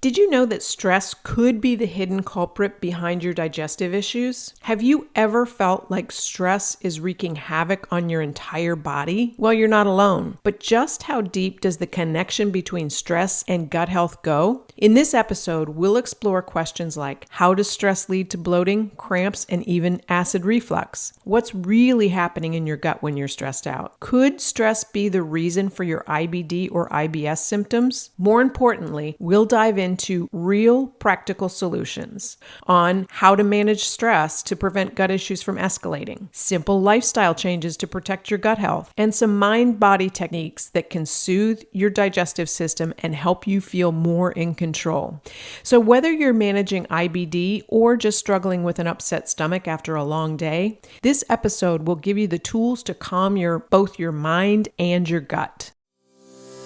Did you know that stress could be the hidden culprit behind your digestive issues? Have you ever felt like stress is wreaking havoc on your entire body? Well, you're not alone. But just how deep does the connection between stress and gut health go? In this episode, we'll explore questions like, how does stress lead to bloating, cramps, and even acid reflux? What's really happening in your gut when you're stressed out? Could stress be the reason for your IBD or IBS symptoms? More importantly, we'll dive into real practical solutions on how to manage stress to prevent gut issues from escalating, simple lifestyle changes to protect your gut health, and some mind-body techniques that can soothe your digestive system and help you feel more in control. So whether you're managing IBD or just struggling with an upset stomach after a long day, this episode will give you the tools to calm both your mind and your gut.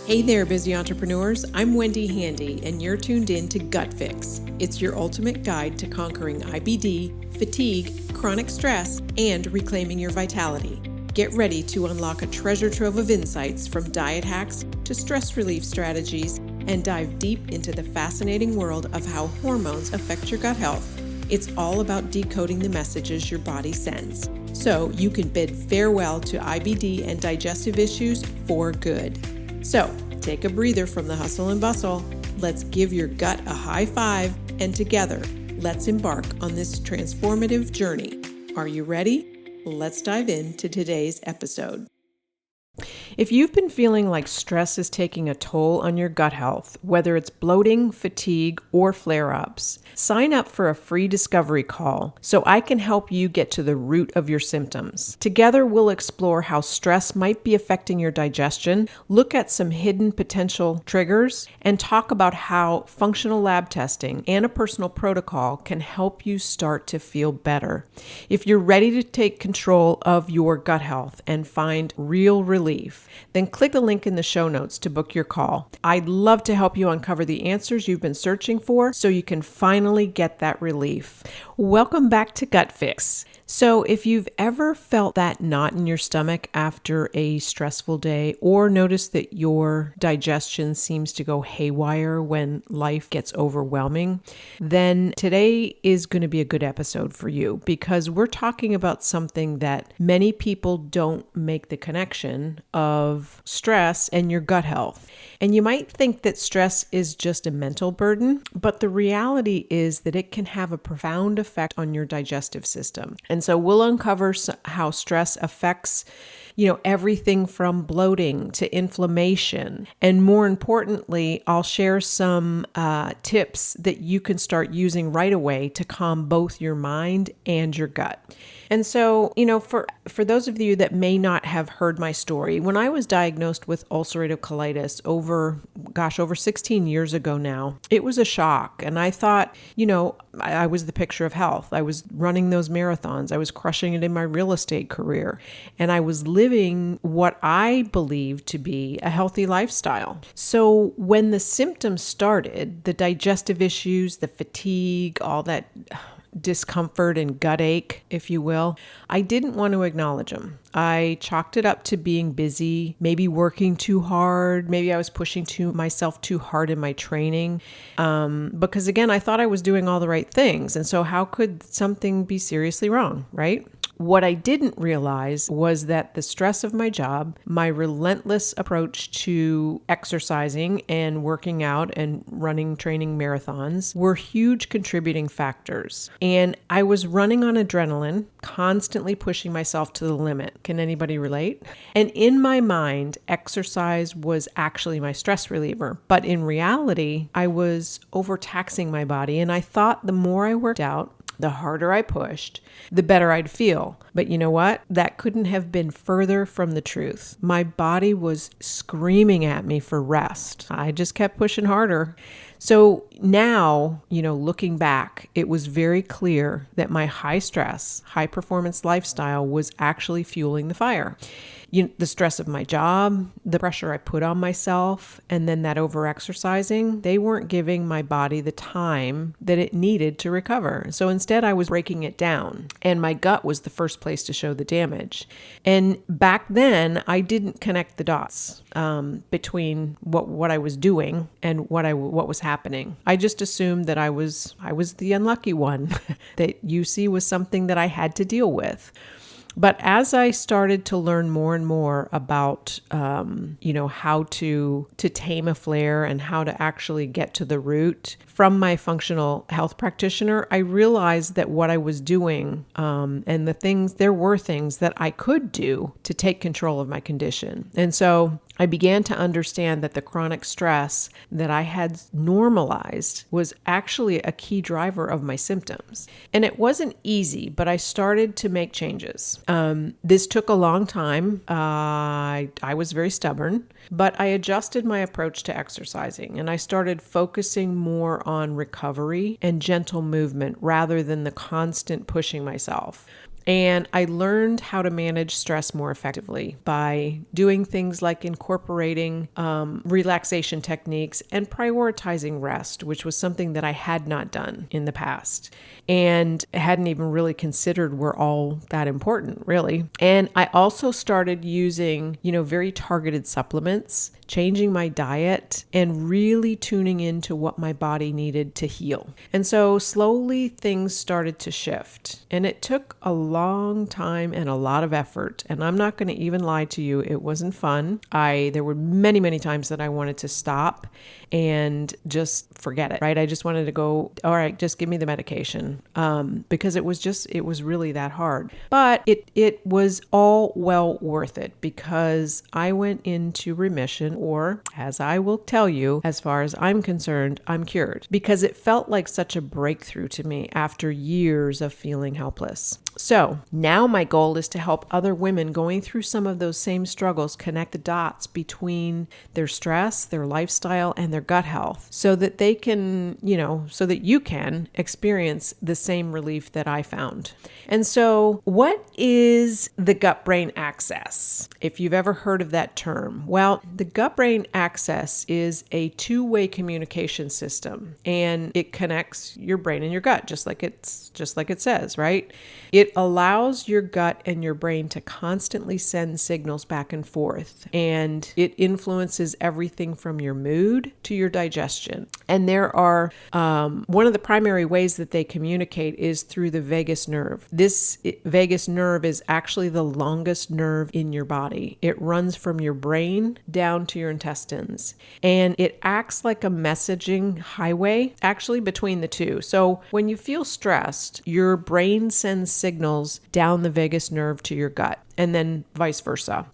Hey there, busy entrepreneurs. I'm Wendy Handy, and you're tuned in to Gut Fix. It's your ultimate guide to conquering IBD, fatigue, chronic stress, and reclaiming your vitality. Get ready to unlock a treasure trove of insights from diet hacks to stress relief strategies and dive deep into the fascinating world of how hormones affect your gut health. It's all about decoding the messages your body sends, so you can bid farewell to IBD and digestive issues for good. So, take a breather from the hustle and bustle. Let's give your gut a high five, and together, let's embark on this transformative journey. Are you ready? Let's dive into today's episode. If you've been feeling like stress is taking a toll on your gut health, whether it's bloating, fatigue, or flare-ups, sign up for a free discovery call so I can help you get to the root of your symptoms. Together, we'll explore how stress might be affecting your digestion, look at some hidden potential triggers, and talk about how functional lab testing and a personal protocol can help you start to feel better. If you're ready to take control of your gut health and find real relief, then click the link in the show notes to book your call. I'd love to help you uncover the answers you've been searching for so you can finally get that relief. Welcome back to Gut Fix. So if you've ever felt that knot in your stomach after a stressful day, or noticed that your digestion seems to go haywire when life gets overwhelming, then today is going to be a good episode for you, because we're talking about something that many people don't make the connection of stress and your gut health. And you might think that stress is just a mental burden, but the reality is that it can have a profound effect on your digestive system. And so we'll uncover how stress affects, everything from bloating to inflammation. And more importantly, I'll share some tips that you can start using right away to calm both your mind and your gut. And so, for those of you that may not have heard my story, when I was diagnosed with ulcerative colitis over 16 years ago now, it was a shock. And I thought, I was the picture of health. I was running those marathons. I was crushing it in my real estate career. And I was living what I believed to be a healthy lifestyle. So when the symptoms started, the digestive issues, the fatigue, all that discomfort and gut ache, if you will, I didn't want to acknowledge them. I chalked it up to being busy, maybe working too hard. Maybe I was pushing myself too hard in my training. Because again, I thought I was doing all the right things. And so how could something be seriously wrong, right? What I didn't realize was that the stress of my job, my relentless approach to exercising and working out and training marathons were huge contributing factors. And I was running on adrenaline, constantly pushing myself to the limit. Can anybody relate? And in my mind, exercise was actually my stress reliever. But in reality, I was overtaxing my body. And I thought the more I worked out, the harder I pushed, the better I'd feel. But you know what? That couldn't have been further from the truth. My body was screaming at me for rest. I just kept pushing harder. So now, looking back, it was very clear that my high stress, high performance lifestyle was actually fueling the fire. the stress of my job, the pressure I put on myself, and then that overexercising, they weren't giving my body the time that it needed to recover. So instead, I was breaking it down, and my gut was the first place to show the damage. And back then, I didn't connect the dots between what I was doing and what was happening. I just assumed that I was the unlucky one, that UC was something that I had to deal with. But as I started to learn more and more about, how to tame a flare and how to actually get to the root from my functional health practitioner, I realized that what I was doing and there were things that I could do to take control of my condition. And so I began to understand that the chronic stress that I had normalized was actually a key driver of my symptoms. And it wasn't easy, but I started to make changes. This took a long time. I was very stubborn, but I adjusted my approach to exercising, and I started focusing more on recovery and gentle movement rather than the constant pushing myself. And I learned how to manage stress more effectively by doing things like incorporating relaxation techniques and prioritizing rest, which was something that I had not done in the past and hadn't even really considered were all that important, really. And I also started using, very targeted supplements, changing my diet, and really tuning into what my body needed to heal. And so slowly things started to shift. And it took a long time and a lot of effort. And I'm not going to even lie to you, it wasn't fun. There were many, many times that I wanted to stop and just forget it, right? I just wanted to go, all right, just give me the medication. Because it was really that hard. But it was all well worth it because I went into remission, or as I will tell you, as far as I'm concerned, I'm cured, because it felt like such a breakthrough to me after years of feeling helpless. So now my goal is to help other women going through some of those same struggles connect the dots between their stress, their lifestyle, and their gut health so that they can, so that you can experience the same relief that I found. And so what is the gut-brain axis? If you've ever heard of that term, well, the gut-brain axis is a two-way communication system, and it connects your brain and your gut, just like it says, right? It allows your gut and your brain to constantly send signals back and forth, and it influences everything from your mood to your digestion. And there are, one of the primary ways that they communicate is through the vagus nerve. This vagus nerve is actually the longest nerve in your body. It runs from your brain down to your intestines, and it acts like a messaging highway actually between the two. So when you feel stressed, your brain sends signals down the vagus nerve to your gut, and then vice versa.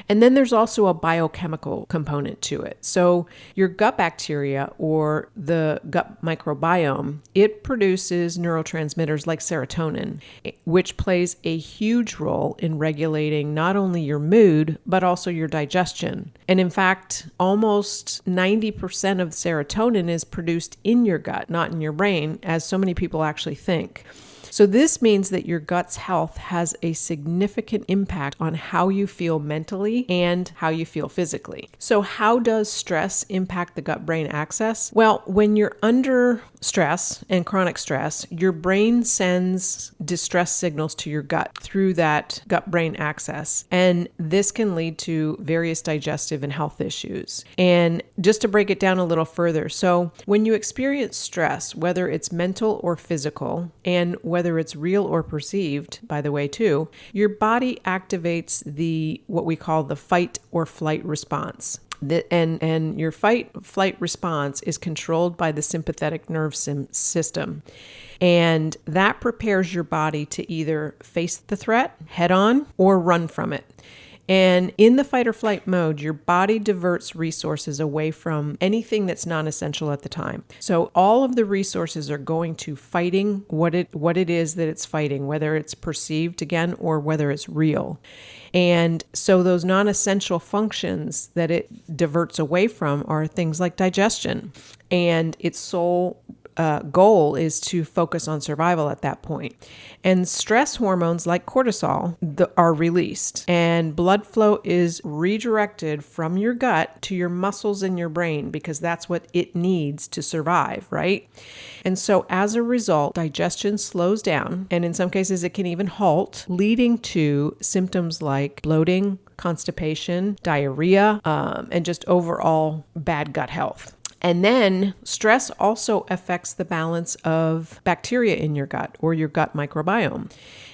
And then there's also a biochemical component to it. So your gut bacteria, or the gut microbiome, it produces neurotransmitters like serotonin, which plays a huge role in regulating not only your mood, but also your digestion. And in fact, almost 90% of serotonin is produced in your gut, not in your brain, as so many people actually think. So this means that your gut's health has a significant impact on how you feel mentally and how you feel physically. So how does stress impact the gut-brain axis? Well, when you're under stress and chronic stress, your brain sends distress signals to your gut through that gut-brain axis. And this can lead to various digestive and health issues. And just to break it down a little further, so when you experience stress, whether it's mental or physical, and whether it's real or perceived, by the way, too, your body activates what we call the fight or flight response. And your fight-flight response is controlled by the sympathetic nerve system. And that prepares your body to either face the threat head on or run from it. And in the fight or flight mode, your body diverts resources away from anything that's non-essential at the time. So all of the resources are going to fighting what it is that it's fighting, whether it's perceived again or whether it's real. And so those non-essential functions that it diverts away from are things like digestion and its sole goal is to focus on survival at that point. And stress hormones like cortisol are released, and blood flow is redirected from your gut to your muscles in your brain because that's what it needs to survive, right? And so as a result, digestion slows down, and in some cases it can even halt, leading to symptoms like bloating, constipation, diarrhea, and just overall bad gut health. And then stress also affects the balance of bacteria in your gut or your gut microbiome.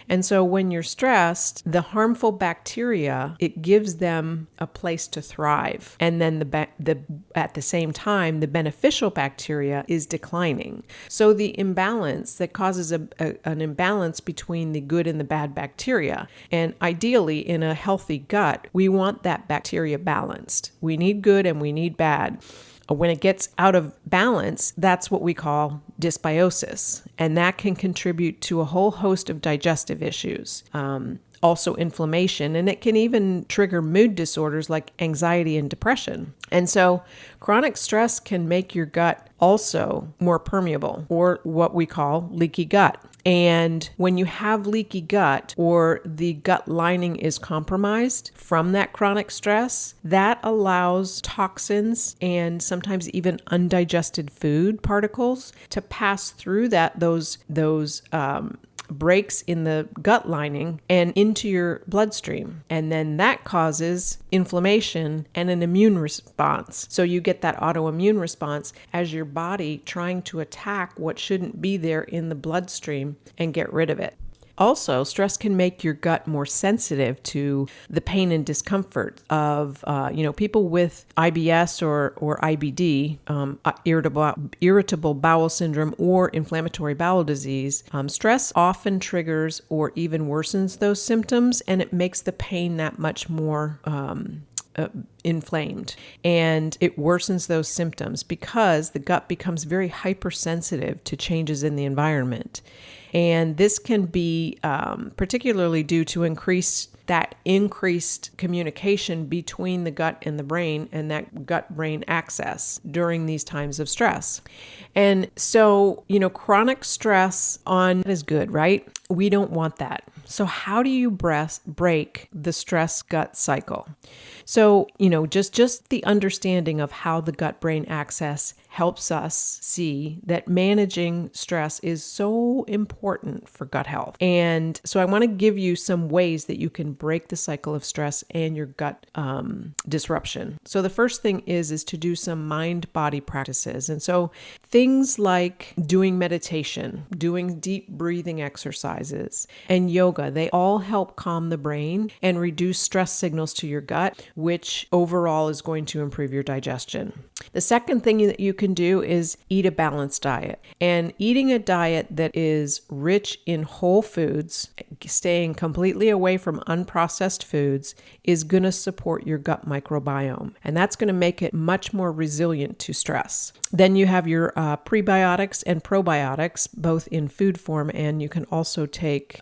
And so when you're stressed, the harmful bacteria, it gives them a place to thrive. And then at the same time, the beneficial bacteria is declining. So the imbalance that causes an imbalance between the good and the bad bacteria. And ideally, in a healthy gut, we want that bacteria balanced. We need good and we need bad. When it gets out of balance, that's what we call dysbiosis, and that can contribute to a whole host of digestive issues, also inflammation, and it can even trigger mood disorders like anxiety and depression. And so chronic stress can make your gut also more permeable, or what we call leaky gut. And when you have leaky gut or the gut lining is compromised from that chronic stress, that allows toxins and sometimes even undigested food particles to pass through those breaks in the gut lining and into your bloodstream. And then that causes inflammation and an immune response. So you get that autoimmune response as your body trying to attack what shouldn't be there in the bloodstream and get rid of it. Also, stress can make your gut more sensitive to the pain and discomfort of, people with IBS or IBD, irritable bowel syndrome, or inflammatory bowel disease. Stress often triggers or even worsens those symptoms, and it makes the pain that much more inflamed, and it worsens those symptoms because the gut becomes very hypersensitive to changes in the environment. And this can be particularly due to increased communication between the gut and the brain, and that gut-brain access during these times of stress. And so, chronic stress is good, right? We don't want that. So how do you break the stress gut cycle? So, just the understanding of how the gut-brain access helps us see that managing stress is so important for gut health. And so I want to give you some ways that you can break the cycle of stress and your gut disruption. So the first thing is to do some mind-body practices. And so things like doing meditation, doing deep breathing exercises, and yoga, they all help calm the brain and reduce stress signals to your gut, which overall is going to improve your digestion. The second thing that you can do is eat a balanced diet. And eating a diet that is rich in whole foods, staying completely away from unprocessed foods, is going to support your gut microbiome. And that's going to make it much more resilient to stress. Then you have your prebiotics and probiotics, both in food form, and you can also take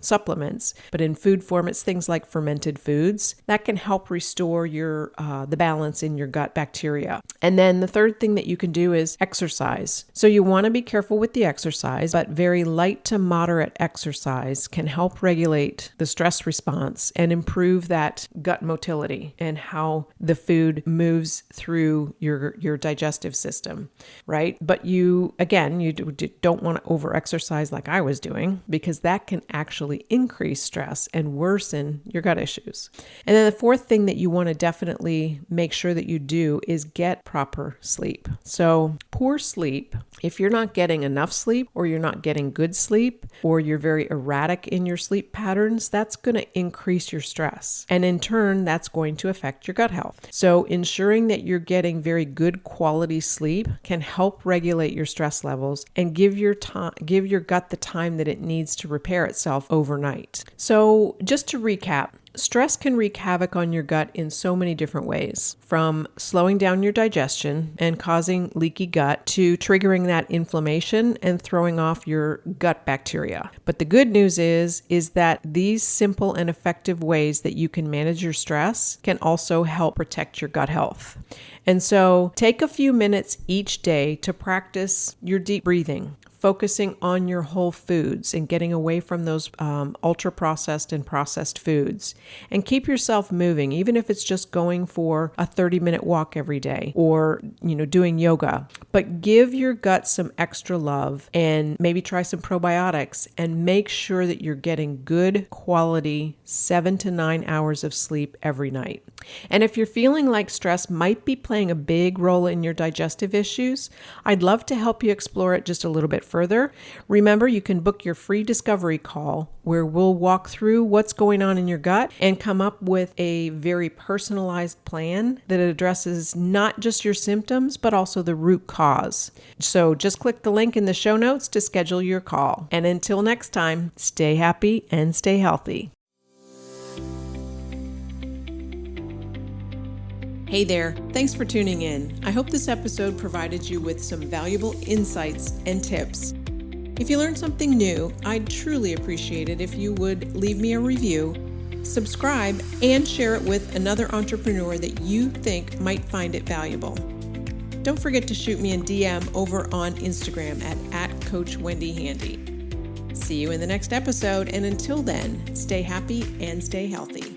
supplements. But in food form, it's things like fermented foods that can help restore your the balance in your gut bacteria. And then the third thing that you can do is exercise. So you want to be careful with the exercise, but very light to moderate exercise can help regulate the stress response and improve that gut motility and how the food moves through your digestive system, right? But you don't want to over-exercise like I was doing, because that can actually increase stress and worsen your gut issues. And then the fourth thing that you want to definitely make sure that you do is get proper sleep. So poor sleep, if you're not getting enough sleep, or you're not getting good sleep, or you're very erratic in your sleep patterns, that's going to increase your stress. And in turn, that's going to affect your gut health. So ensuring that you're getting very good quality sleep can help regulate your stress levels and give your gut the time that it needs to repair itself overnight. So just to recap, Stress can wreak havoc on your gut in so many different ways, from slowing down your digestion and causing leaky gut to triggering that inflammation and throwing off your gut bacteria. But the good news is that these simple and effective ways that you can manage your stress can also help protect your gut health. And so take a few minutes each day to practice your deep breathing, focusing on your whole foods and getting away from those ultra-processed and processed foods. And keep yourself moving, even if it's just going for a 30-minute walk every day or, doing yoga. But give your gut some extra love and maybe try some probiotics and make sure that you're getting good quality 7 to 9 hours of sleep every night. And if you're feeling like stress might be playing a big role in your digestive issues, I'd love to help you explore it just a little bit further. Remember, you can book your free discovery call where we'll walk through what's going on in your gut and come up with a very personalized plan that addresses not just your symptoms, but also the root cause. So just click the link in the show notes to schedule your call. And until next time, stay happy and stay healthy. Hey there, thanks for tuning in. I hope this episode provided you with some valuable insights and tips. If you learned something new, I'd truly appreciate it if you would leave me a review, subscribe, and share it with another entrepreneur that you think might find it valuable. Don't forget to shoot me a DM over on Instagram at Coach Wendy Handy. See you in the next episode, and until then, stay happy and stay healthy.